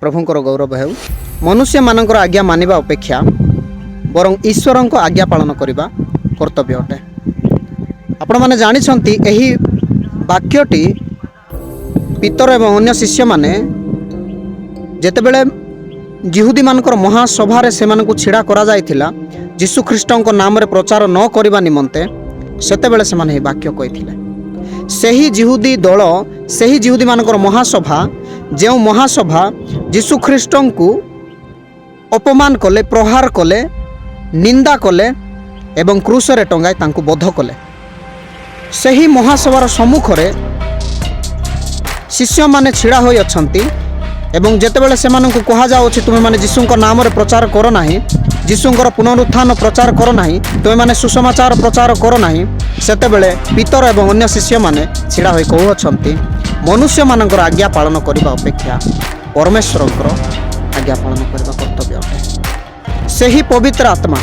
प्रभुंकर गौरव हेउ मनुष्य मानकर आज्ञा मानिबा अपेक्षा बरं ईश्वरंक आज्ञा पालन करने कर्तव्य अटे। आपण माने जानिछंती एही वाक्यटी पितर एवं अन्य शिष्य माने जेतेबेले जिहुदी मानकर महासभा से छिड़ा करा जायथिला यीशु ख्रीष्टंक नाम रे प्रचार न करबा निमंते सेतेबेले से माने वाक्य कहिथिले। सही जिहुदी दल सही जिहुदी मानकर महासभा जो महासभा यीशु ख्रीष्टंकु अपमान कले प्रहार कले निंदा कले एवं क्रूसरे टंगाई तांकु बध कले। सही महासभार सम्मुख रे शिष्य माने छिड़ा होई अछंती एवं जेतेबेले सेमानंकु कहा जाउछि तुमे माने यीशुंक नाम रे प्रचार करो नाही, यीशुंकर पुनरुत्थान प्रचार करो नाही, तुमे माने सुसमाचार प्रचार करो नाही, सेतेबेले पितर एवं अन्य शिष्य माने छिड़ा होई कहू अछंती मनुष्य मानकर आज्ञा पालन करबा अपेक्षा परमेश्वरंकर आज्ञा पालन करबा कर्तव्य अटे। सही पवित्र आत्मा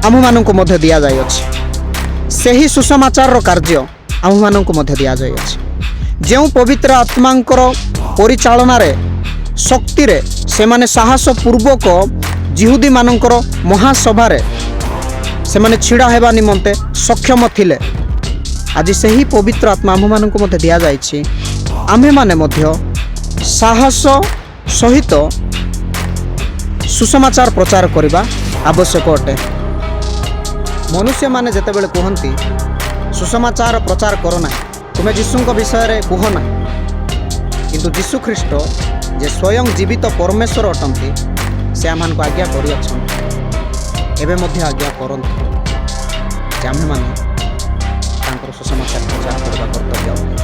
आम मानंकु मध्य दिया जाय अछि, सही सुसमाचार कार्य आम मानंकु मध्य दिया जाय अछि। जो पवित्र आत्मांकर परिचालना रे शक्ति रे से माने साहस पूर्वक जिहुदी मानंकर महासभा रे से माने छिड़ा हेबा निमंते सक्षम थिले आज सही पवित्र आत्मा आम मानंकु मध्य दिया जायछि। आमे माने मध्य साहस सहित सुसमाचार प्रचार करबा आवश्यक अटे। मनुष्य माने जेतेबेले कहंती सुसमाचार प्रचार करो ना, तुमे यीशुंक विषय रे कह ना, किंतु यीशु ख्रीष्ट जे स्वयं जीवित परमेश्वर अटंती से आमान को आज्ञा करि अछन एबे मध्य आज्ञा करंती जे आमे माने तांकर सुसमाचार प्रचार करबा कर्तव्य।